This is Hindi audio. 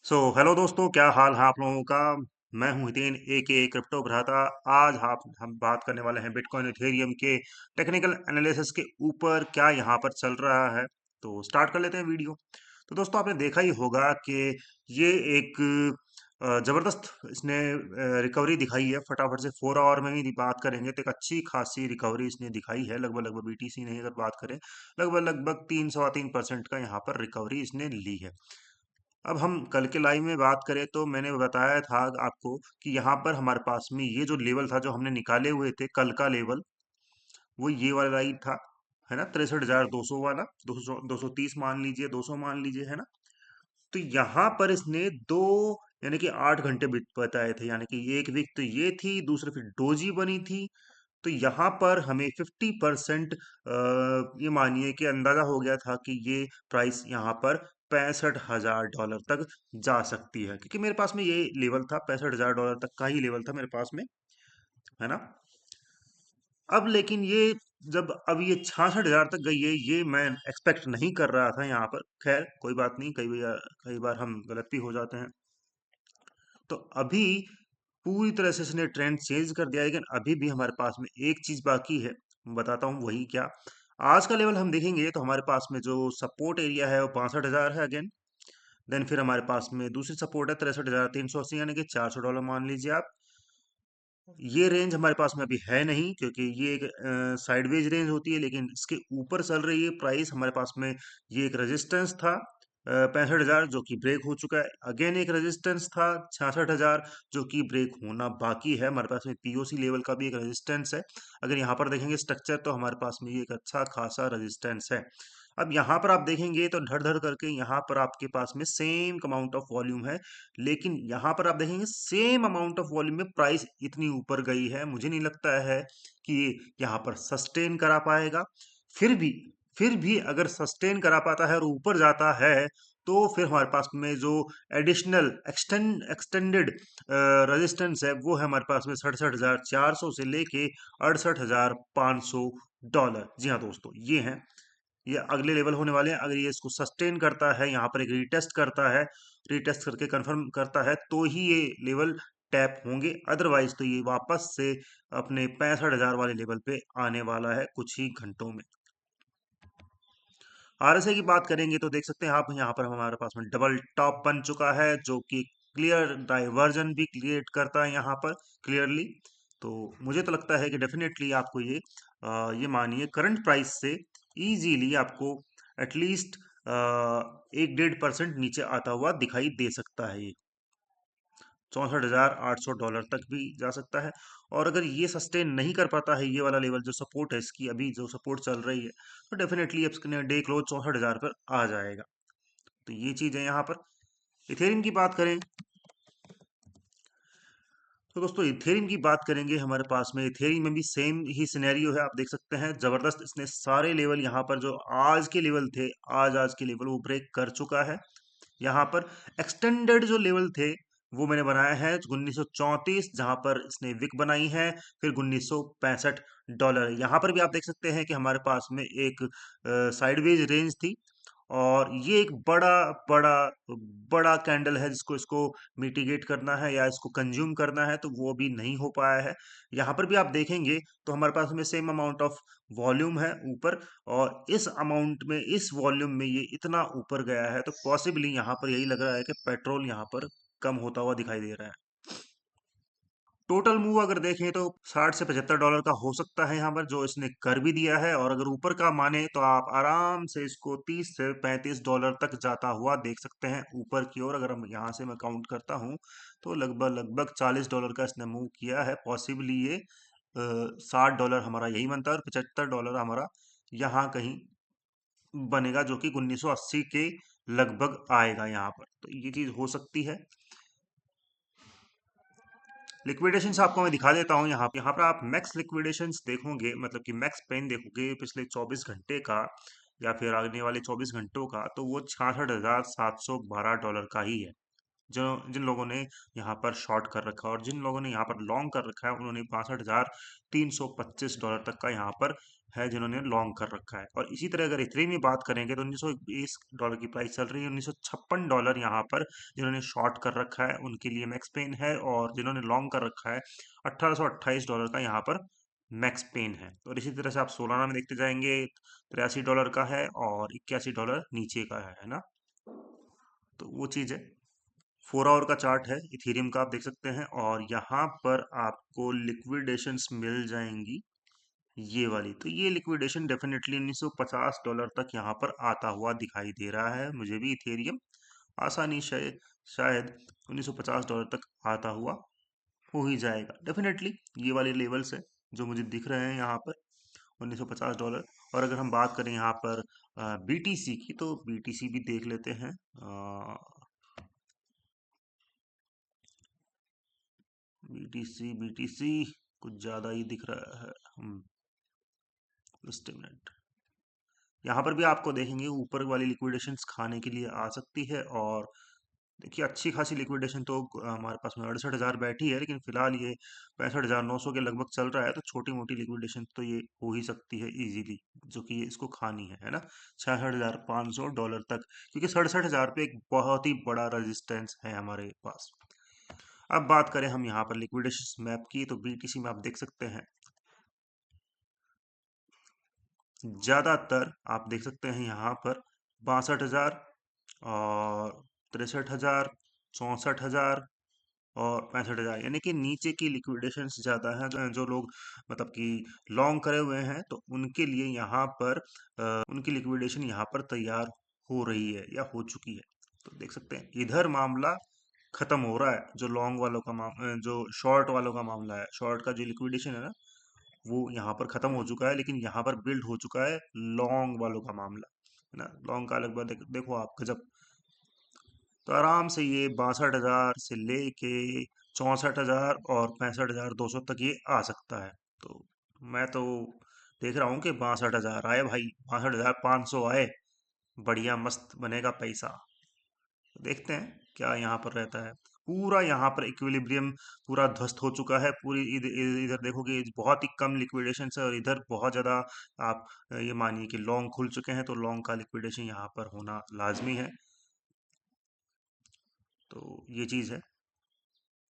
हेलो दोस्तों, क्या हाल है आप लोगों का। मैं हूं हितेन ए के क्रिप्टो भ्राता। आज हम बात करने वाले हैं बिटकॉइन इथेरियम के टेक्निकल एनालिसिस के ऊपर, क्या यहाँ पर चल रहा है। तो स्टार्ट कर लेते हैं वीडियो। तो दोस्तों, आपने देखा ही होगा कि ये एक जबरदस्त इसने रिकवरी दिखाई है। फटाफट से 4 आवर में ही बात करेंगे तो एक अच्छी खासी रिकवरी इसने दिखाई है। लगभग लगभग बीटीसी नहीं अगर बात करें, लगभग लगभग 3 सवा 3% का यहाँ पर रिकवरी इसने ली है। अब हम कल के लाइव में बात करें तो मैंने बताया था आपको कि यहाँ पर हमारे पास में ये जो लेवल था, जो हमने निकाले हुए थे कल का लेवल, वो ये वाला ही था, है ना। 63,200 वाला, 230 मान लीजिए, 200 मान लीजिए, है ना। तो यहाँ पर इसने दो यानी कि 8 घंटे बताए थे, यानी कि एक वीक तो ये थी, दूसरी फिर डोजी बनी थी। तो यहाँ पर हमें 50% ये मानिए कि अंदाजा हो गया था कि ये प्राइस यहाँ पर $65,000 तक जा सकती है, क्योंकि मेरे पास में ये लेवल था, $65,000 तक का ही लेवल था मेरे पास में, है ना। अब लेकिन ये जब अब ये 66,000 तक गई है, ये मैं एक्सपेक्ट नहीं कर रहा था यहाँ पर। खैर कोई बात नहीं, कई बार हम गलत भी हो जाते हैं। तो अभी पूरी तरह से इसने ट्रेंड चेंज कर दिया है, लेकिन अभी भी हमारे पास में एक चीज बाकी है, मैं बताता हूँ वही क्या। आज का लेवल हम देखेंगे तो हमारे पास में जो सपोर्ट एरिया है वो 65,000 है अगेन। देन फिर हमारे पास में दूसरी सपोर्ट है 63,380, यानी कि $400 मान लीजिए आप। ये रेंज हमारे पास में अभी है नहीं, क्योंकि ये एक साइडवेज रेंज होती है, लेकिन इसके ऊपर चल रही है प्राइस। हमारे पास में ये एक रेजिस्टेंस था 65,000, जो कि ब्रेक हो चुका है। अगेन एक रेजिस्टेंस था 66,000, जो कि ब्रेक होना बाकी है। हमारे पास में पीओसी लेवल का भी एक रेजिस्टेंस है। अगर यहाँ पर देखेंगे स्ट्रक्चर, तो हमारे पास में ये एक अच्छा खासा रेजिस्टेंस है। अब यहाँ पर आप देखेंगे तो धड़ धड़ करके यहाँ पर आपके पास में सेम अमाउंट ऑफ वॉल्यूम है, लेकिन यहाँ पर आप देखेंगे सेम अमाउंट ऑफ वॉल्यूम में प्राइस इतनी ऊपर गई है। मुझे नहीं लगता है कि ये यहाँ पर सस्टेन करा पाएगा। फिर भी फिर भी अगर सस्टेन करा पाता है और ऊपर जाता है, तो फिर हमारे पास में जो एडिशनल एक्सटेंडेड रेजिस्टेंस है, वो है हमारे पास में 67,400 से लेके $68,500। जी हाँ दोस्तों, ये हैं, ये अगले लेवल होने वाले हैं। अगर ये इसको सस्टेन करता है, यहाँ पर एक रीटेस्ट करता है, रीटेस्ट करके कंफर्म करता है, तो ही ये लेवल टैप होंगे। अदरवाइज तो ये वापस से अपने 65,000 वाले लेवल पे आने वाला है कुछ ही घंटों में। आरएसआई की बात करेंगे तो देख सकते हैं आप, यहाँ पर हमारे पास में डबल टॉप बन चुका है, जो कि क्लियर डाइवर्जन भी क्रिएट करता है यहाँ पर क्लियरली। तो मुझे तो लगता है कि डेफिनेटली आपको ये मानिए करंट प्राइस से इजीली आपको एटलीस्ट 1-1.5% नीचे आता हुआ दिखाई दे सकता है। ये $64,800 तक भी जा सकता है। और अगर ये सस्टेन नहीं कर पाता है, ये वाला लेवल जो सपोर्ट है इसकी, अभी जो सपोर्ट चल रही है, तो डेफिनेटली अब डे क्लोज 64,000 पर आ जाएगा। तो ये चीज है यहाँ पर। इथेरियम की बात करें तो दोस्तों, इथेरियम की बात करेंगे, हमारे पास में इथेरियम में भी सेम ही सिनेरियो है। आप देख सकते हैं जबरदस्त इसने सारे लेवल यहाँ पर जो आज के लेवल थे, आज के लेवल वो ब्रेक कर चुका है। यहाँ पर एक्सटेंडेड जो लेवल थे वो मैंने बनाया है 1934, जहां पर इसने विक बनाई है, फिर $1965। यहाँ पर भी आप देख सकते हैं कि हमारे पास में एक साइडवेज रेंज थी, और ये एक बड़ा बड़ा बड़ा कैंडल है, जिसको इसको मिटिगेट करना है या इसको कंज्यूम करना है, तो वो भी नहीं हो पाया है। यहाँ पर भी आप देखेंगे तो हमारे पास में सेम अमाउंट ऑफ वॉल्यूम है ऊपर, और इस अमाउंट में, इस वॉल्यूम में ये इतना ऊपर गया है, तो पॉसिबली यहाँ पर यही लग रहा है कि पेट्रोल यहाँ पर कम होता हुआ दिखाई दे रहा है। टोटल मूव अगर देखें तो $60 से $75 का हो सकता है यहाँ पर, जो इसने कर भी दिया है। और अगर ऊपर का माने तो आप आराम से इसको $30 से $35 तक जाता हुआ देख सकते हैं ऊपर की ओर। अगर हम यहाँ से मैं काउंट करता हूँ, तो लगभग लगभग $40 का इसने मूव किया है। पॉसिबली ये $60 हमारा यही बनता है, और $75 हमारा यहाँ कहीं बनेगा, जो कि 1980 के लगभग आएगा यहाँ पर। तो ये चीज हो सकती है। लिक्विडेशंस आपको मैं दिखा देता हूँ। यहाँ पर आप मैक्स लिक्विडेशंस देखोगे, मतलब कि मैक्स पेन देखोगे पिछले 24 घंटे का, या फिर आने वाले 24 घंटों का, तो वो $66,712 का ही है। जो जिन लोगों ने यहाँ पर शॉर्ट कर रखा है और जिन लोगों ने यहाँ पर लॉन्ग कर रखा है उन्होंने 62,325 डॉलर तक का यहाँ पर है जिन्होंने लॉन्ग कर रखा है। और इसी तरह अगर इथेरियम में बात करेंगे तो $1920 की प्राइस चल रही है। $1956 यहाँ पर जिन्होंने शॉर्ट कर रखा है उनके लिए मैक्स पेन है, और जिन्होंने लॉन्ग कर रखा है $1828 का यहाँ पर मैक्स पेन है। और इसी तरह से आप सोलाना में देखते जाएंगे, $83 का है और $81 नीचे का है ना। तो वो चीज़ है। 4 आवर का चार्ट है इथेरियम का, आप देख सकते हैं, और यहाँ पर आपको लिक्विडेशंस मिल जाएंगी ये वाली। तो ये लिक्विडेशन डेफिनेटली $1950 तक यहाँ पर आता हुआ दिखाई दे रहा है मुझे भी। इथेरियम आसानी से शायद $1950 तक आता हुआ हो ही जाएगा डेफिनेटली। ये वाले लेवल्स है जो मुझे दिख रहे हैं यहाँ पर, $1950। और अगर हम बात करें यहाँ पर बीटीसी की, तो बीटीसी भी देख लेते हैं। बीटीसी बीटीसी कुछ ज़्यादा ही दिख रहा है। Just minute. यहाँ पर भी आपको देखेंगे ऊपर वाली लिक्विडेशंस खाने के लिए आ सकती है। और देखिए अच्छी खासी लिक्विडेशन तो हमारे पास में 68,000 बैठी है, लेकिन फिलहाल ये 65,900 के लगभग चल रहा है। तो छोटी मोटी लिक्विडेशन तो ये हो ही सकती है इजीली, जो कि ये इसको खानी है ना, $66,500 तक, क्योंकि 67,000 पे एक बहुत ही बड़ा रेजिस्टेंस है हमारे पास। अब बात करें हम यहाँ पर लिक्विडेशन मैप की, तो बीटीसी में आप देख सकते हैं ज्यादातर आप देख सकते हैं यहाँ पर 62,000 और 63,000, 64,000 और 65,000, यानी कि नीचे की लिक्विडेशन ज्यादा है। जो लोग मतलब कि लॉन्ग करे हुए हैं, तो उनके लिए यहाँ पर उनकी लिक्विडेशन यहाँ पर तैयार हो रही है या हो चुकी है। तो देख सकते हैं इधर मामला खत्म हो रहा है। जो लॉन्ग वालों का जो शॉर्ट वालों का मामला है, शॉर्ट का जो लिक्विडेशन है ना, वो यहाँ पर खत्म हो चुका है। लेकिन यहाँ पर बिल्ड हो चुका है लॉन्ग वालों का मामला, है ना। लॉन्ग का अलग बात देखो आप गजब। तो आराम से ये 62,000 से लेके 64,000 और 65,200 तक ये आ सकता है। तो मैं तो देख रहा हूँ कि 62,000 आए भाई, 62,500 आए, बढ़िया मस्त बनेगा पैसा। तो देखते हैं क्या यहाँ पर रहता है। पूरा यहाँ पर इक्विलिब्रियम पूरा ध्वस्त हो चुका है। पूरी इधर इधर देखोगे बहुत ही कम लिक्विडेशन है, और इधर बहुत ज़्यादा। आप ये मानिए कि लॉन्ग खुल चुके हैं, तो लॉन्ग का लिक्विडेशन यहाँ पर होना लाजमी है। तो ये चीज़ है।